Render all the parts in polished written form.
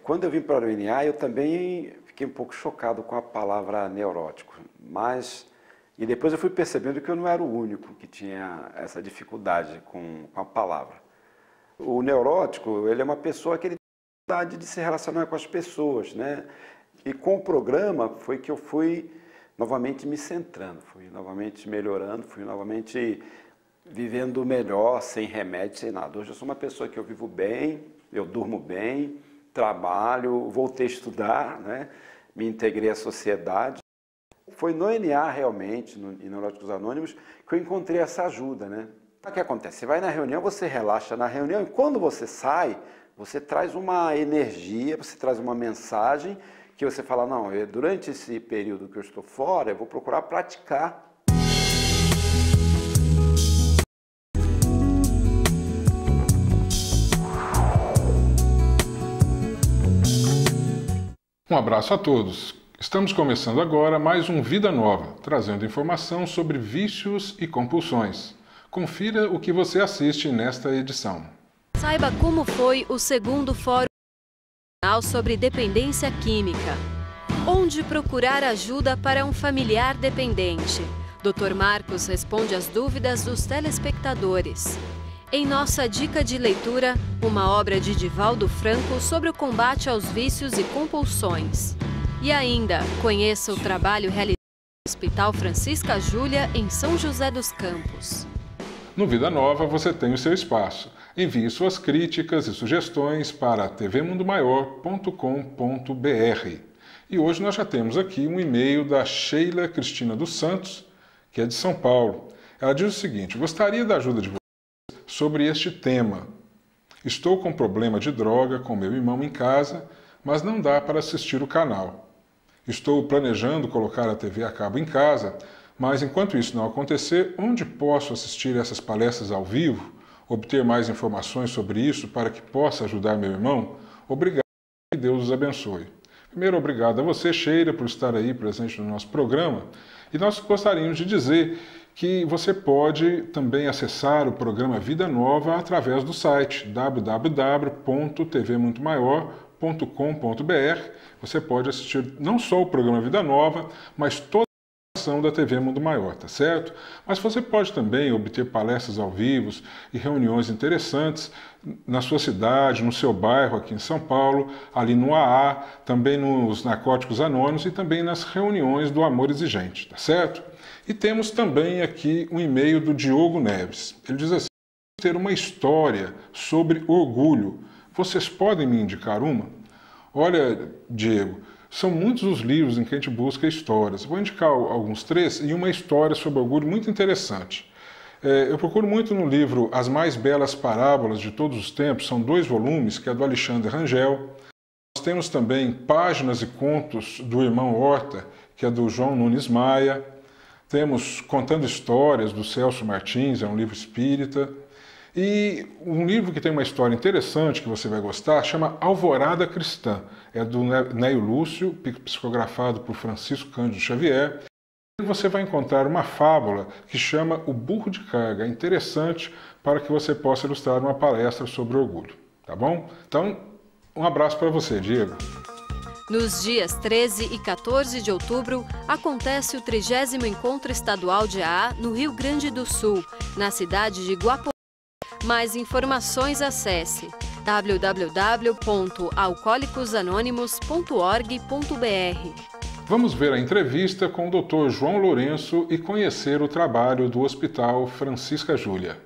Quando eu vim para a UNA, eu também fiquei um pouco chocado com a palavra neurótico, e depois eu fui percebendo que eu não era o único que tinha essa dificuldade com a palavra. O neurótico, ele é uma pessoa que ele tem dificuldade de se relacionar com as pessoas, né? E com o programa foi que eu fui novamente me centrando, fui novamente melhorando, fui novamente vivendo melhor, sem remédio, sem nada. Hoje eu sou uma pessoa que eu vivo bem, eu durmo bem, trabalho, voltei a estudar, né? Me integrei à sociedade. Foi no NA realmente, em Neuróticos Anônimos, que eu encontrei essa ajuda, né? O que acontece? Você vai na reunião, você relaxa na reunião e quando você sai, você traz uma energia, você traz uma mensagem que você fala, não, durante esse período que eu estou fora, eu vou procurar praticar. Um abraço a todos. Estamos começando agora mais um Vida Nova, trazendo informação sobre vícios e compulsões. Confira o que você assiste nesta edição. Saiba como foi o segundo Fórum Nacional sobre Dependência Química. Onde procurar ajuda para um familiar dependente? Dr. Marcos responde às dúvidas dos telespectadores. Em nossa dica de leitura, uma obra de Divaldo Franco sobre o combate aos vícios e compulsões. E ainda, conheça o trabalho realizado no Hospital Francisca Júlia, em São José dos Campos. No Vida Nova você tem o seu espaço. Envie suas críticas e sugestões para tvmundomaior.com.br. E hoje nós já temos aqui um e-mail da Sheila Cristina dos Santos, que é de São Paulo. Ela diz o seguinte: gostaria da ajuda de vocês sobre este tema. Estou com problema de droga com meu irmão em casa, mas não dá para assistir o canal. Estou planejando colocar a TV a cabo em casa, mas enquanto isso não acontecer, onde posso assistir essas palestras ao vivo, obter mais informações sobre isso para que possa ajudar meu irmão? Obrigado e Deus os abençoe. Primeiro, obrigado a você, Sheila, por estar aí presente no nosso programa. E nós gostaríamos de dizer que você pode também acessar o programa Vida Nova através do site www.tvmundomaior.com.br. Você pode assistir não só o programa Vida Nova, mas toda a ação da TV Mundo Maior, tá certo? Mas você pode também obter palestras ao vivo e reuniões interessantes na sua cidade, no seu bairro aqui em São Paulo, ali no AA, também nos Narcóticos Anônimos e também nas reuniões do Amor Exigente, tá certo? E temos também aqui um e-mail do Diogo Neves. Ele diz assim: ter uma história sobre orgulho. Vocês podem me indicar uma? Olha, Diego, são muitos os livros em que a gente busca histórias. Vou indicar alguns 3 e uma história sobre orgulho muito interessante. Eu procuro muito no livro As Mais Belas Parábolas de Todos os Tempos, são 2 volumes, que é do Alexandre Rangel. Nós temos também Páginas e Contos do Irmão Horta, que é do João Nunes Maia. Temos Contando Histórias, do Celso Martins, é um livro espírita. E um livro que tem uma história interessante, que você vai gostar, chama Alvorada Cristã. É do Neio Lúcio, psicografado por Francisco Cândido Xavier. E você vai encontrar uma fábula que chama O Burro de Carga. É interessante para que você possa ilustrar uma palestra sobre orgulho. Tá bom? Então, um abraço para você, Diego. Nos dias 13 e 14 de outubro, acontece o 30º Encontro Estadual de AA no Rio Grande do Sul, na cidade de Guaporé. Mais informações acesse www.alcoolicosanonimos.org.br. Vamos ver a entrevista com o Dr. João Lourenço e conhecer o trabalho do Hospital Francisca Júlia.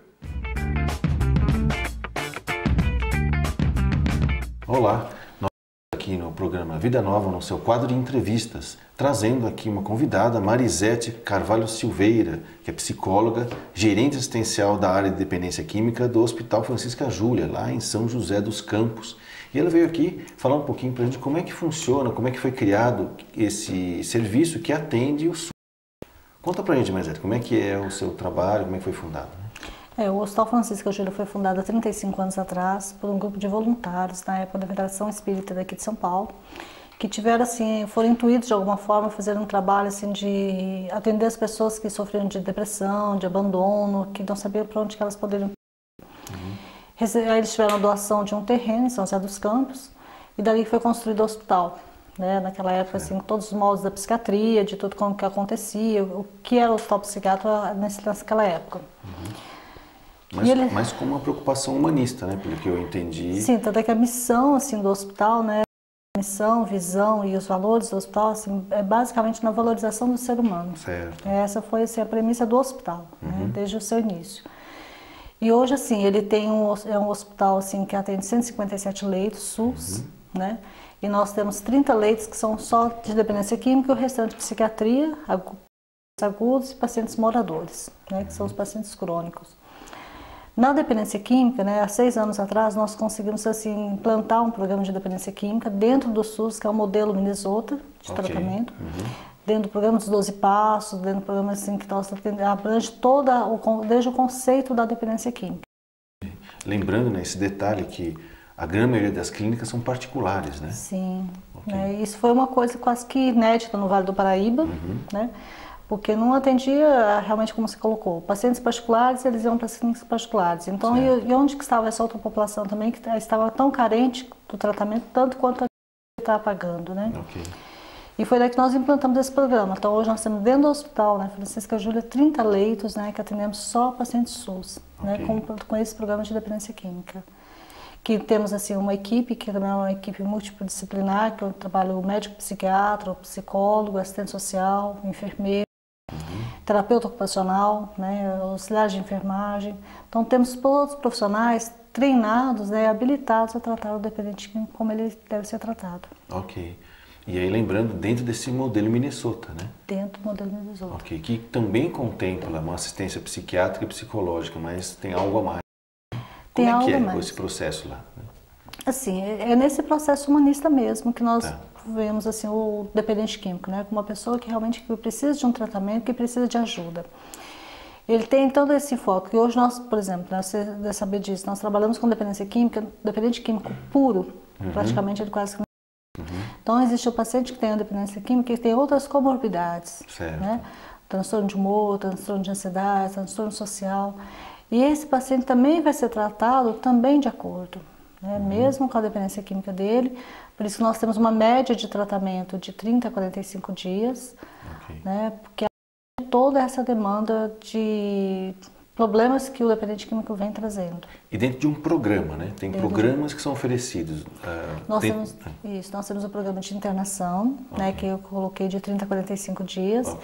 Olá, nós estamos aqui no programa Vida Nova, no seu quadro de entrevistas, trazendo aqui uma convidada, Marisete Carvalho Silveira, que é psicóloga, gerente assistencial da área de dependência química do Hospital Francisca Júlia, lá em São José dos Campos. E ela veio aqui falar um pouquinho para a gente como é que funciona, como é que foi criado esse serviço que atende o SUS. Conta para a gente, Marisete, como é que é o seu trabalho, como é que foi fundado? O Hospital Francisca Júlia foi fundado há 35 anos atrás por um grupo de voluntários, na época da Federação Espírita daqui de São Paulo, que tiveram, assim, foram intuídos de alguma forma a fazer um trabalho, assim, de atender as pessoas que sofriam de depressão, de abandono, que não sabiam para onde que elas poderiam. Aí eles tiveram a doação de um terreno em São José dos Campos, e dali foi construído o hospital. Né? Naquela época, assim, todos os moldes da psiquiatria, de tudo como que acontecia, o que era o hospital psiquiátrico naquela época. Mas com uma preocupação humanista, né? Pelo que eu entendi. Sim, tanto é que a missão assim, do hospital, né? A missão, visão e os valores do hospital assim, é basicamente na valorização do ser humano. Certo. Essa foi assim, a premissa do hospital, né? Desde o seu início. E hoje, assim, ele tem é um hospital assim, que atende 157 leitos SUS, né? E nós temos 30 leitos que são só de dependência química e o restante psiquiatria, agudos e pacientes moradores, né? Que são os pacientes crônicos. Na dependência química, né, há 6 anos atrás, nós conseguimos assim, implantar um programa de dependência química dentro do SUS, que é o modelo Minnesota de tratamento, dentro do programa dos 12 passos, dentro do programa assim, que nós abrange desde o conceito da dependência química. Lembrando, né, esse detalhe que a grande maioria das clínicas são particulares, né? Sim, né, isso foi uma coisa quase que inédita no Vale do Paraíba, né? Porque não atendia realmente como você colocou. Pacientes particulares, eles iam para as clínicas particulares. Então, e onde que estava essa outra população também que estava tão carente do tratamento, tanto quanto a que estava pagando, né? E foi daí que nós implantamos esse programa. Então, hoje nós temos dentro do hospital, né, Francisca Júlia, 30 leitos, né, que atendemos só pacientes SUS, né, com esse programa de dependência química. Que temos, assim, uma equipe, que também é uma equipe multidisciplinar, que eu trabalho médico psiquiatra, psicólogo, assistente social, enfermeiro, terapeuta ocupacional, né, auxiliar de enfermagem. Então, temos todos os profissionais treinados, né, habilitados a tratar o dependente químico como ele deve ser tratado. Ok. E aí, lembrando, dentro desse modelo Minnesota, né? Dentro do modelo Minnesota. Ok, que também contempla uma assistência psiquiátrica e psicológica, mas tem algo a mais. Tem Como é algo que a é mais. esse processo lá? Assim, é nesse processo humanista mesmo que nós vemos assim, o dependente químico, né? Como uma pessoa que realmente precisa de um tratamento, que precisa de ajuda. Ele tem todo esse foco. E hoje nós, por exemplo, você deve saber disso, nós trabalhamos com dependência química, dependente químico puro, praticamente ele quase que não. Então existe o paciente que tem a dependência química e tem outras comorbidades, né? Transtorno de humor, transtorno de ansiedade, transtorno social. E esse paciente também vai ser tratado também de acordo, né? Mesmo com a dependência química dele. Por isso que nós temos uma média de tratamento de 30 a 45 dias, né? Porque toda essa demanda de problemas que o dependente químico vem trazendo. E dentro de um programa, né? Tem programas que são oferecidos. Nós temos o programa de internação, né, que eu coloquei de 30 a 45 dias.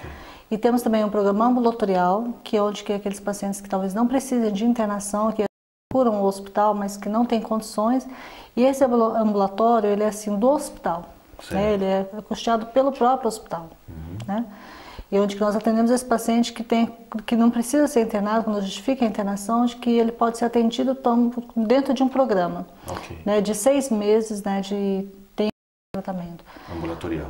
E temos também um programa ambulatorial, que é onde que aqueles pacientes que talvez não precisem de internação, que procuram o hospital, mas que não têm condições. E esse ambulatório, ele é assim do hospital, né? Ele é custeado pelo próprio hospital, né? E onde que nós atendemos esse paciente que não precisa ser internado, quando justifica a internação, de que ele pode ser atendido dentro de um programa, né, de 6 meses, né, de tratamento.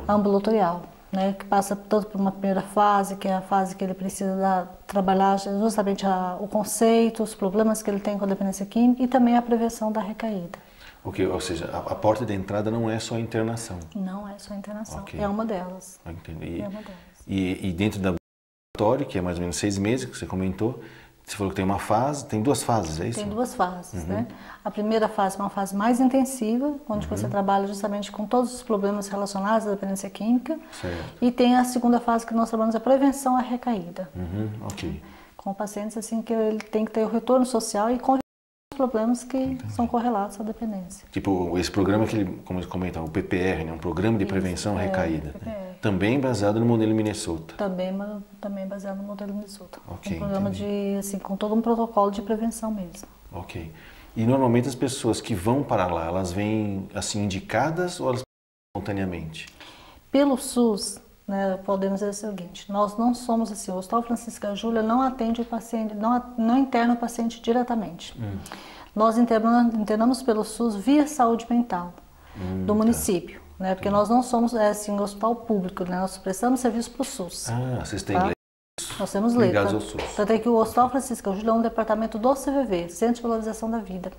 Ambulatorial. Né, que passa tanto por uma primeira fase, que é a fase que ele precisa trabalhar justamente o conceito, os problemas que ele tem com a dependência química e também a prevenção da recaída. Ou seja, a porta de entrada não é só a internação. Não é só a internação, é uma delas. Entendi. É uma delas. E dentro da ambulatório, que é mais ou menos 6 meses, que você comentou, você falou que tem uma fase, tem 2 fases, é isso? Tem 2 fases, né? A primeira fase é uma fase mais intensiva, onde você trabalha justamente com todos os problemas relacionados à dependência química. E tem a segunda fase que nós trabalhamos a prevenção à recaída. Com pacientes assim que ele tem que ter o retorno social e conviver com os problemas que são correlatos à dependência. Tipo, esse programa que ele, como eles comentam, o PPR, né? Um programa de prevenção à recaída. Né? Também baseado no modelo Minnesota. Também baseado no modelo Minnesota. Um programa com todo um protocolo de prevenção mesmo. Ok. E normalmente as pessoas que vão para lá, elas vêm assim indicadas ou elas espontaneamente? Pelo SUS, né, podemos dizer o seguinte, nós não somos assim, o Hospital Francisca Júlia não atende o paciente, não interna o paciente diretamente. Nós internamos pelo SUS via saúde mental do município. Né, porque nós não somos assim, um hospital público, né, nós prestamos serviço para o SUS. Vocês têm leitos? Nós temos leitos. Tanto é que o Hospital Francisca Júlia é um departamento do CVV, Centro de Valorização da Vida.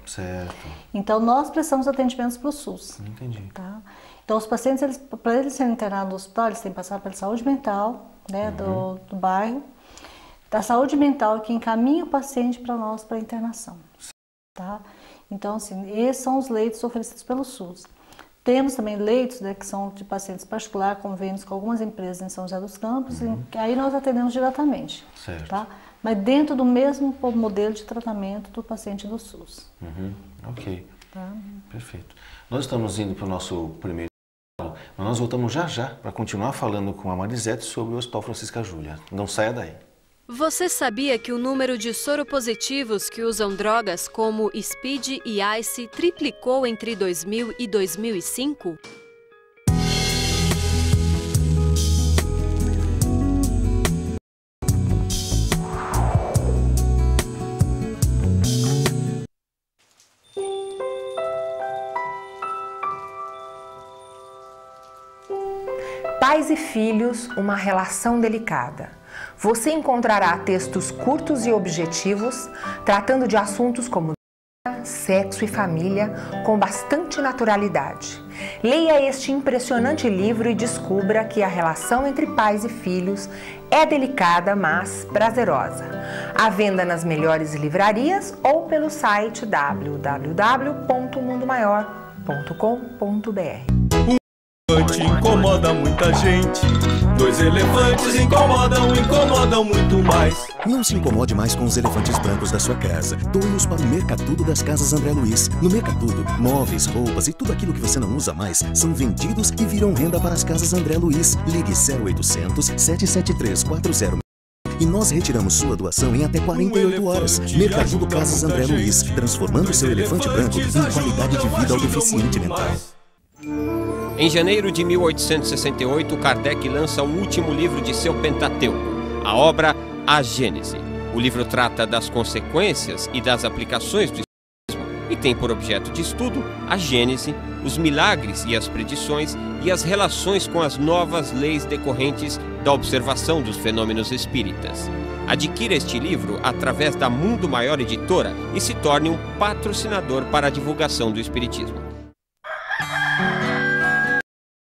Então nós prestamos atendimentos para o SUS. Entendi. Tá? Então os pacientes, para eles serem internados no hospital, eles têm que passar pela saúde mental, né, do bairro, da saúde mental que encaminha o paciente para nós para internação. Tá? Então, assim, esses são os leitos oferecidos pelo SUS. Temos também leitos, né, que são de pacientes particulares, convênios com algumas empresas em São José dos Campos, e aí nós atendemos diretamente, Certo. tá? Mas dentro do mesmo modelo de tratamento do paciente do SUS. Ok, Tá? perfeito. Nós estamos indo para o nosso primeiro mas nós voltamos já já para continuar falando com a Marisete sobre o Hospital Francisca Júlia. Não saia daí. Você sabia que o número de soropositivos que usam drogas como Speed e Ice triplicou entre 2000 e 2005? Pais e filhos, uma relação delicada. Você encontrará textos curtos e objetivos, tratando de assuntos como sexo e família, com bastante naturalidade. Leia este impressionante livro e descubra que a relação entre pais e filhos é delicada, mas prazerosa. À venda nas melhores livrarias ou pelo site www.mundomaior.com.br. Incomoda muita gente. 2 elefantes incomodam muito mais. Não se incomode mais com os elefantes brancos da sua casa. Doe-os para o Mercatudo das Casas André Luiz. No Mercatudo, móveis, roupas e tudo aquilo que você não usa mais são vendidos e viram renda para as Casas André Luiz. Ligue 0800 773 40 e nós retiramos sua doação em até 48 horas. Mercatudo Casas André Luiz, transformando seu elefante branco em qualidade de vida ao deficiente mental. Em janeiro de 1868, Kardec lança o último livro de seu Pentateuco, a obra A Gênese. O livro trata das consequências e das aplicações do Espiritismo e tem por objeto de estudo a Gênese, os milagres e as predições e as relações com as novas leis decorrentes da observação dos fenômenos espíritas. Adquira este livro através da Mundo Maior Editora e se torne um patrocinador para a divulgação do Espiritismo.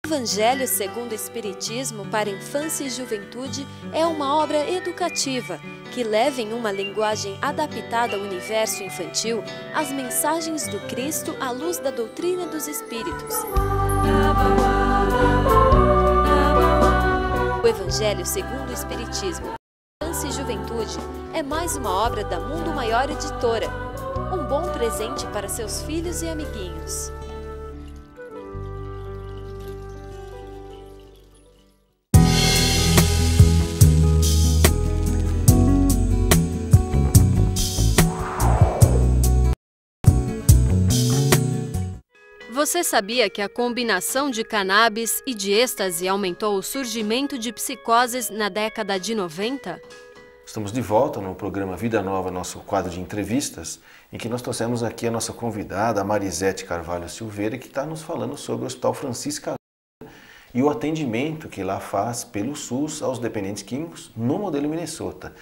Evangelho segundo o Espiritismo para Infância e Juventude é uma obra educativa que leva em uma linguagem adaptada ao universo infantil as mensagens do Cristo à luz da doutrina dos Espíritos. O Evangelho segundo o Espiritismo para Infância e Juventude é mais uma obra da Mundo Maior Editora, um bom presente para seus filhos e amiguinhos. Você sabia que a combinação de cannabis e de êxtase aumentou o surgimento de psicoses na década de 90? Estamos de volta no programa Vida Nova, nosso quadro de entrevistas, em que nós trouxemos aqui a nossa convidada, a Marisete Carvalho Silveira, que está nos falando sobre o Hospital Francisca Júlia e o atendimento que lá faz pelo SUS aos dependentes químicos no modelo Minnesota.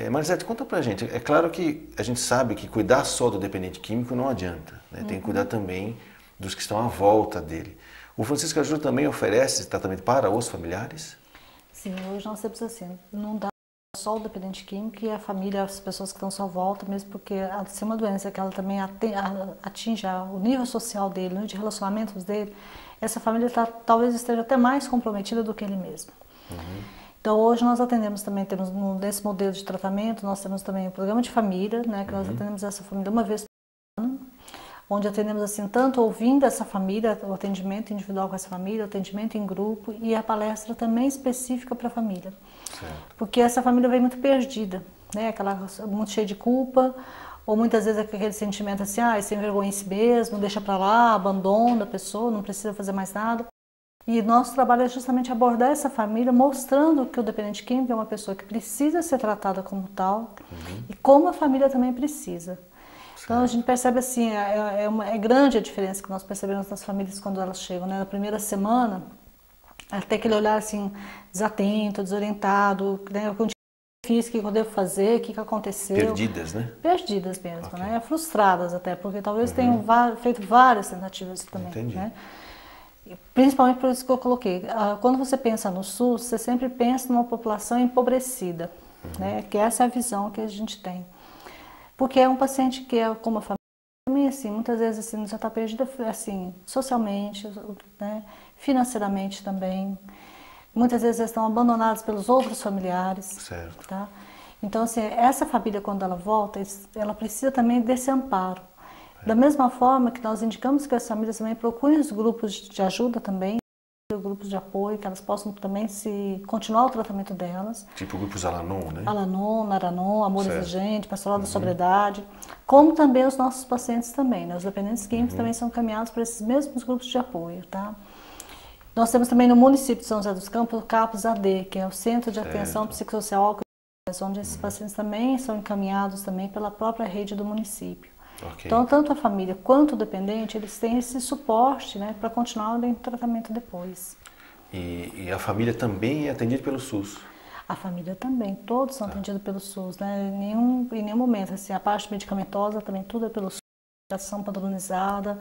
Marisete, conta pra gente. É claro que a gente sabe que cuidar só do dependente químico não adianta, né? Tem que cuidar também dos que estão à volta dele. O Francisca Júlia também oferece tratamento para os familiares? Sim, hoje nós temos assim, não dá só o dependente químico e a família, as pessoas que estão à sua volta, mesmo porque se é uma doença que ela também atinge o nível social dele, né, de relacionamentos dele, essa família talvez esteja até mais comprometida do que ele mesmo. Então hoje nós atendemos também, temos nesse modelo de tratamento, nós temos também o programa de família, né, que nós atendemos essa família uma vez por ano, onde atendemos assim, tanto ouvindo essa família, o atendimento individual com essa família, o atendimento em grupo e a palestra também específica para a família. Certo. Porque essa família vem muito perdida, né? Muito cheia de culpa, ou muitas vezes aquele sentimento assim, sem vergonha em si mesmo, deixa para lá, abandona a pessoa, não precisa fazer mais nada. E nosso trabalho é justamente abordar essa família, mostrando que o dependente químico é uma pessoa que precisa ser tratada como tal e como a família também precisa. Então a gente percebe assim, é grande a diferença que nós percebemos nas famílias quando elas chegam, né? Na primeira semana, até aquele olhar assim, desatento, desorientado, né? O que eu fiz, o que eu devo fazer, o que aconteceu. Perdidas, né? Perdidas mesmo, né? Frustradas até, porque talvez tenham feito várias tentativas também. Entendi. Né? Principalmente por isso que eu coloquei. Quando você pensa no SUS, você sempre pensa numa população empobrecida, né? Que essa é a visão que a gente tem. Porque é um paciente que é como a família, Também, assim, muitas vezes assim, já está perdida assim, socialmente, né? Financeiramente também. Muitas vezes eles estão abandonados pelos outros familiares. Certo. Tá? Então, assim, essa família, quando ela volta, ela precisa também desse amparo. Da mesma forma que nós indicamos que as famílias também procurem os grupos de ajuda também, grupos de apoio, que elas possam também continuar o tratamento delas. Tipo grupos Al-Anon, né? Al-Anon, Naranon, Amor Exigente, Pastoral da Sobriedade, como também os nossos pacientes também, né? Os dependentes químicos também são encaminhados para esses mesmos grupos de apoio, tá? Nós temos também no município de São José dos Campos o CAPS AD, que é o Centro de Atenção Psicossocial, onde esses pacientes também são encaminhados também pela própria rede do município. Okay. Então, tanto a família quanto o dependente, eles têm esse suporte, né, para continuar o tratamento depois. E a família também é atendida pelo SUS? A família também, todos são atendidos pelo SUS, né? Em nenhum momento, assim, a parte medicamentosa também tudo é pelo SUS, ação padronizada,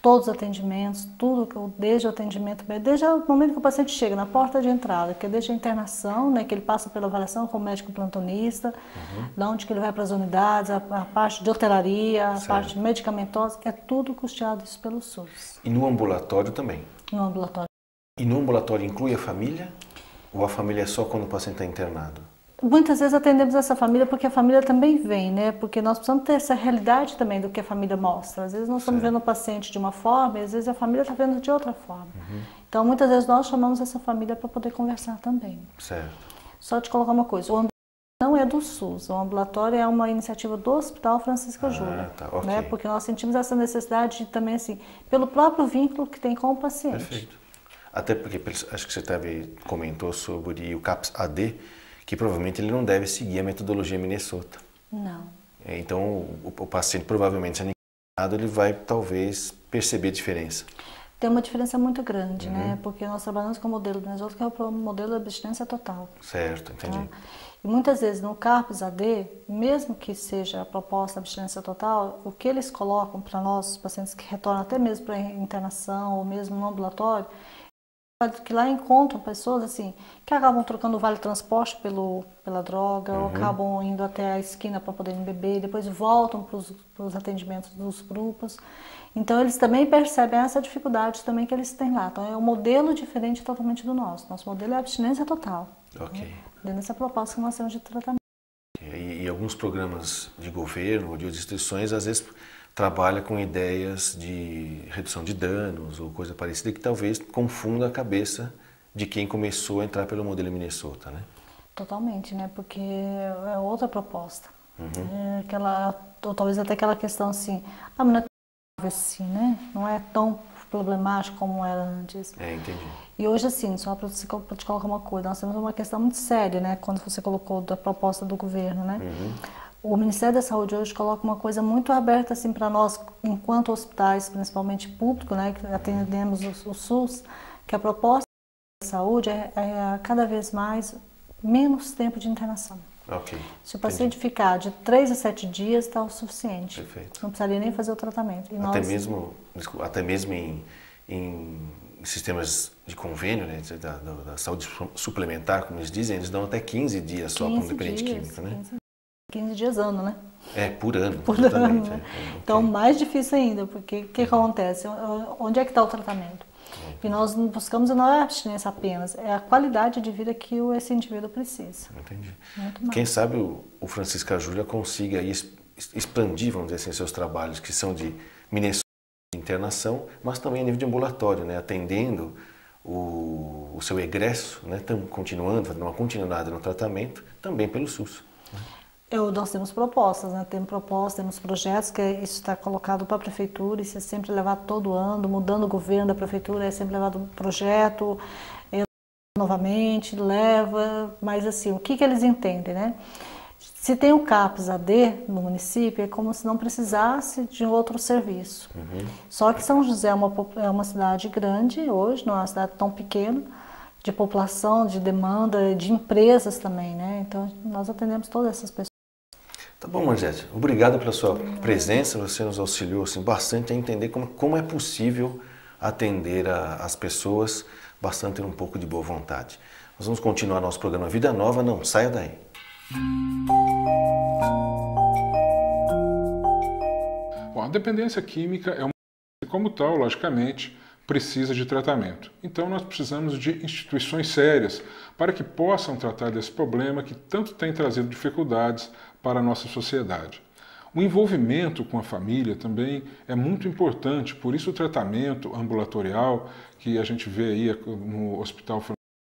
todos os atendimentos, tudo, desde o atendimento, desde o momento que o paciente chega na porta de entrada, que é desde a internação, né, que ele passa pela avaliação com o médico plantonista, da onde que ele vai para as unidades, a parte de hotelaria, a parte medicamentosa, é tudo custeado isso pelo SUS. E no ambulatório também? No ambulatório. E no ambulatório inclui a família? Ou a família é só quando o paciente está internado? Muitas vezes atendemos essa família porque a família também vem, né? Porque nós precisamos ter essa realidade também do que a família mostra. Às vezes nós estamos vendo o paciente de uma forma e às vezes a família está vendo de outra forma. Então muitas vezes nós chamamos essa família para poder conversar também. Certo. Só te colocar uma coisa, o ambulatório não é do SUS, o ambulatório é uma iniciativa do Hospital Francisco Júlia, tá, okay. né? Porque nós sentimos essa necessidade de, também assim, pelo próprio vínculo que tem com o paciente. Perfeito. Até porque acho que você comentou sobre o CAPS AD, que provavelmente ele não deve seguir a metodologia Minnesota. Não. Então, o paciente provavelmente, sendo internado, ele vai talvez perceber a diferença. Tem uma diferença muito grande, né? Porque nós trabalhamos com o modelo Minnesota, que é o modelo da abstinência total. Certo, entendi. Tá? E muitas vezes no CAPS AD, mesmo que seja a proposta abstinência total, o que eles colocam para nós, os pacientes que retornam até mesmo para internação ou mesmo no ambulatório, que lá encontram pessoas assim que acabam trocando o vale-transporte pela droga, ou acabam indo até a esquina para poderem beber, depois voltam para os atendimentos dos grupos. Então eles também percebem essa dificuldade também que eles têm lá. Então é um modelo diferente totalmente do nosso. Nosso modelo é abstinência total. Ok. Né? Dentro dessa proposta que nós temos de tratamento. E alguns programas de governo ou de instituições às vezes trabalha com ideias de redução de danos ou coisa parecida que talvez confunda a cabeça de quem começou a entrar pelo modelo Minnesota, né? Totalmente, né? Porque é outra proposta. É ou talvez até aquela questão assim, mas não é tão assim, né? Não é tão problemático como era antes. Entendi. E hoje, assim, só para te colocar uma coisa, nós temos uma questão muito séria, né? Quando você colocou da proposta do governo, né? O Ministério da Saúde hoje coloca uma coisa muito aberta assim para nós, enquanto hospitais, principalmente público, né, que atendemos o SUS, que a proposta da saúde é cada vez mais menos tempo de internação. Okay. Se o paciente ficar de 3 a 7 dias, está o suficiente. Perfeito. Não precisaria nem fazer o tratamento. E até mesmo em sistemas de convênio, né, da saúde suplementar, como eles dizem, eles dão até 15 dias só para um dependente químico, né? 15 dias ano, né? Por ano. Por ano, né? Então, mais difícil ainda, porque o que acontece? Onde é que está o tratamento? E nós buscamos não é a abstinência apenas, é a qualidade de vida que esse indivíduo precisa. Entendi. Muito mais. Quem sabe o Francisco Júlia consiga aí expandir, vamos dizer assim, seus trabalhos, que são de Minnesota, de internação, mas também a nível de ambulatório, né? Atendendo o seu egresso, né? Continuando, fazendo uma continuidade no tratamento, também pelo SUS. Nós temos propostas, né? Temos projetos que isso está colocado para a prefeitura, isso é sempre levado todo ano, mudando o governo da prefeitura, é sempre levado um projeto, novamente, leva, mas assim, o que eles entendem, né? Se tem o CAPS AD no município, é como se não precisasse de outro serviço. Só que São José é uma cidade grande hoje, não é uma cidade tão pequena, de população, de demanda, de empresas também, né? Então, nós atendemos todas essas pessoas. Tá bom, Margete. Obrigado pela sua presença. Você nos auxiliou assim, bastante a entender como é possível atender as pessoas, bastante ter um pouco de boa vontade. Nós vamos continuar nosso programa Vida Nova. Não saia daí. Bom, dependência química é uma doença, como tal, logicamente, precisa de tratamento. Então nós precisamos de instituições sérias para que possam tratar desse problema que tanto tem trazido dificuldades para a nossa sociedade. O envolvimento com a família também é muito importante, por isso o tratamento ambulatorial que a gente vê aí no Hospital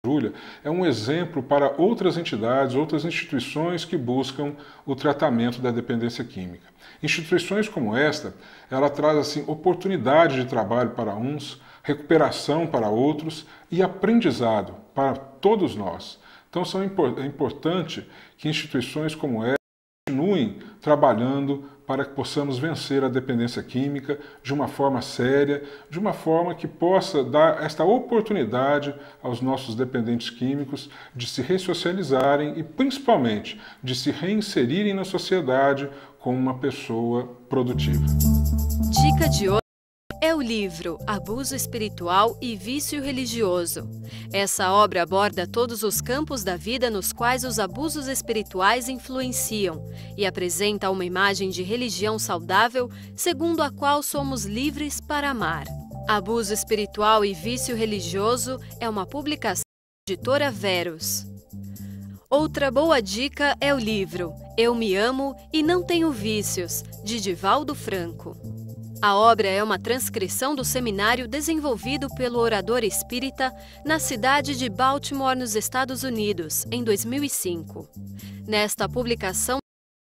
Júlia é um exemplo para outras entidades, outras instituições que buscam o tratamento da dependência química. Instituições como esta, ela traz assim oportunidade de trabalho para uns, recuperação para outros e aprendizado para todos nós. Então é importante que instituições como esta continuem trabalhando para que possamos vencer a dependência química de uma forma séria, de uma forma que possa dar esta oportunidade aos nossos dependentes químicos de se ressocializarem e, principalmente, de se reinserirem na sociedade como uma pessoa produtiva. Dica de hoje é o livro Abuso Espiritual e Vício Religioso. Essa obra aborda todos os campos da vida nos quais os abusos espirituais influenciam e apresenta uma imagem de religião saudável segundo a qual somos livres para amar. Abuso Espiritual e Vício Religioso é uma publicação da editora Verus. Outra boa dica é o livro Eu Me Amo e Não Tenho Vícios, de Divaldo Franco. A obra é uma transcrição do seminário desenvolvido pelo orador espírita na cidade de Baltimore, nos Estados Unidos, em 2005. Nesta publicação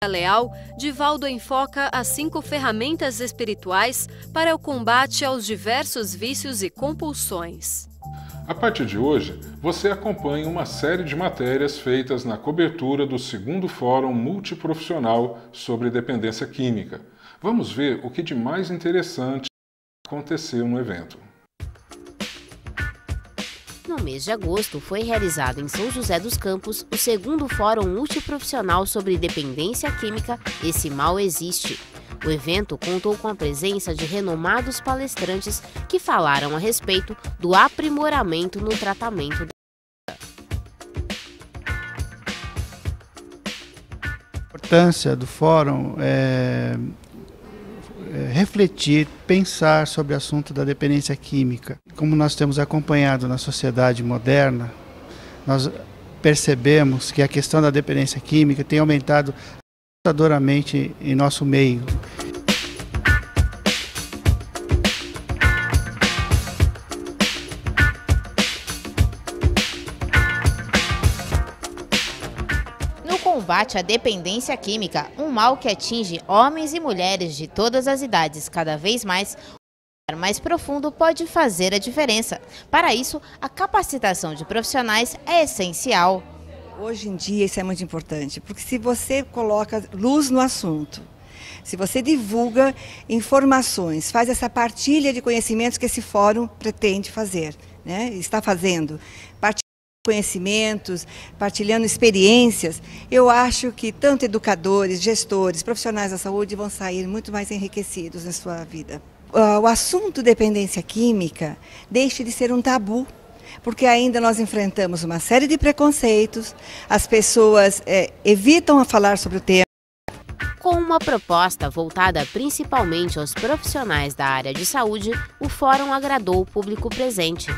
leal, Divaldo enfoca as 5 ferramentas espirituais para o combate aos diversos vícios e compulsões. A partir de hoje, você acompanha uma série de matérias feitas na cobertura do 2º Fórum Multiprofissional sobre Dependência Química. Vamos ver o que de mais interessante aconteceu no evento. No mês de agosto, foi realizado em São José dos Campos o 2º Fórum Multiprofissional sobre Dependência Química Esse Mal Existe. O evento contou com a presença de renomados palestrantes que falaram a respeito do aprimoramento no tratamento da A importância do fórum é refletir, pensar sobre o assunto da dependência química. Como nós temos acompanhado na sociedade moderna, nós percebemos que a questão da dependência química tem aumentado assustadoramente em nosso meio. Combate à dependência química, um mal que atinge homens e mulheres de todas as idades. Cada vez mais, um olhar mais profundo pode fazer a diferença. Para isso, a capacitação de profissionais é essencial. Hoje em dia isso é muito importante, porque se você coloca luz no assunto, se você divulga informações, faz essa partilha de conhecimentos que esse fórum pretende fazer, né? Está fazendo, conhecimentos, partilhando experiências, eu acho que tanto educadores, gestores, profissionais da saúde vão sair muito mais enriquecidos na sua vida. O assunto dependência química deixa de ser um tabu, porque ainda nós enfrentamos uma série de preconceitos, as pessoas evitam a falar sobre o tema. Com uma proposta voltada principalmente aos profissionais da área de saúde, o fórum agradou o público presente.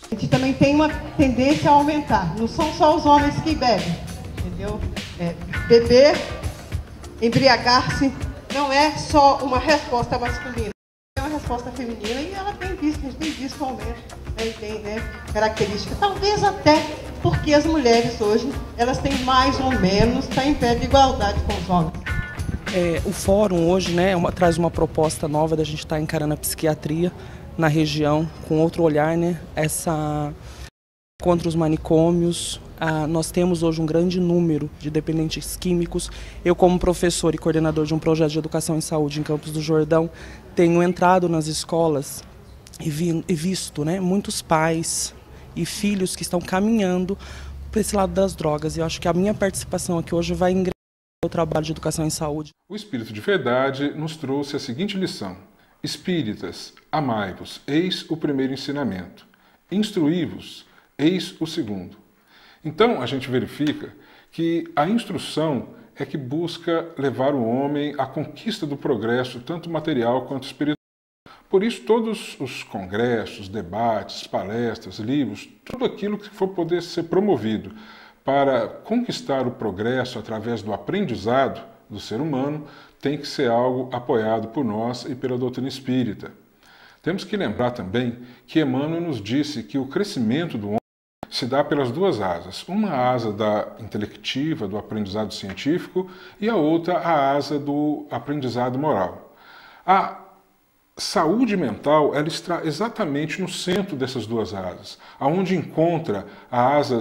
A gente também tem uma tendência a aumentar, não são só os homens que bebem, entendeu? Beber, embriagar-se, não é só uma resposta masculina, é uma resposta feminina e ela tem visto, a gente tem visto um aumento, tem características, talvez até porque as mulheres hoje, elas têm mais ou menos, está em pé de igualdade com os homens. O fórum hoje, né, traz uma proposta nova da gente estar encarando a psiquiatria na região, com outro olhar, né? Contra os manicômios. Nós temos hoje um grande número de dependentes químicos. Eu, como professor e coordenador de um projeto de educação em saúde em Campos do Jordão, tenho entrado nas escolas e visto, né, muitos pais e filhos que estão caminhando para esse lado das drogas. E eu acho que a minha participação aqui hoje vai engrenar o trabalho de educação em saúde. O Espírito de Verdade nos trouxe a seguinte lição: Espíritas, amai-vos, eis o primeiro ensinamento. Instruí-vos, eis o segundo. Então, a gente verifica que a instrução é que busca levar o homem à conquista do progresso, tanto material quanto espiritual. Por isso, todos os congressos, debates, palestras, livros, tudo aquilo que for poder ser promovido para conquistar o progresso através do aprendizado do ser humano, tem que ser algo apoiado por nós e pela doutrina espírita. Temos que lembrar também que Emmanuel nos disse que o crescimento do homem se dá pelas duas asas. Uma asa da intelectiva, do aprendizado científico, e a outra a asa do aprendizado moral. A saúde mental, ela está exatamente no centro dessas duas asas, aonde encontra a asa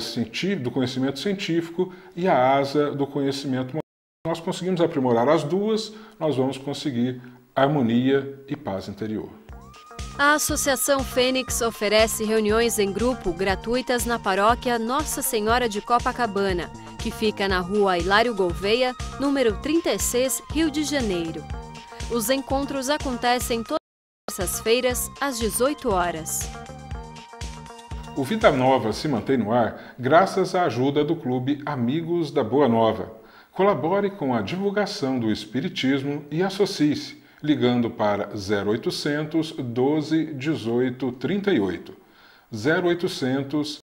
do conhecimento científico e a asa do conhecimento moral. Se nós conseguimos aprimorar as duas, nós vamos conseguir harmonia e paz interior. A Associação Fênix oferece reuniões em grupo gratuitas na paróquia Nossa Senhora de Copacabana, que fica na rua Hilário Gouveia, número 36, Rio de Janeiro. Os encontros acontecem todas as terças-feiras, às 18 horas. O Vida Nova se mantém no ar graças à ajuda do Clube Amigos da Boa Nova. Colabore com a divulgação do Espiritismo e associe-se, ligando para 0800 12 18 38. 0800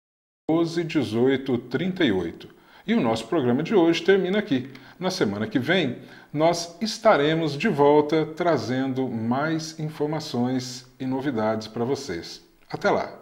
12 18 38. E o nosso programa de hoje termina aqui. Na semana que vem, nós estaremos de volta trazendo mais informações e novidades para vocês. Até lá!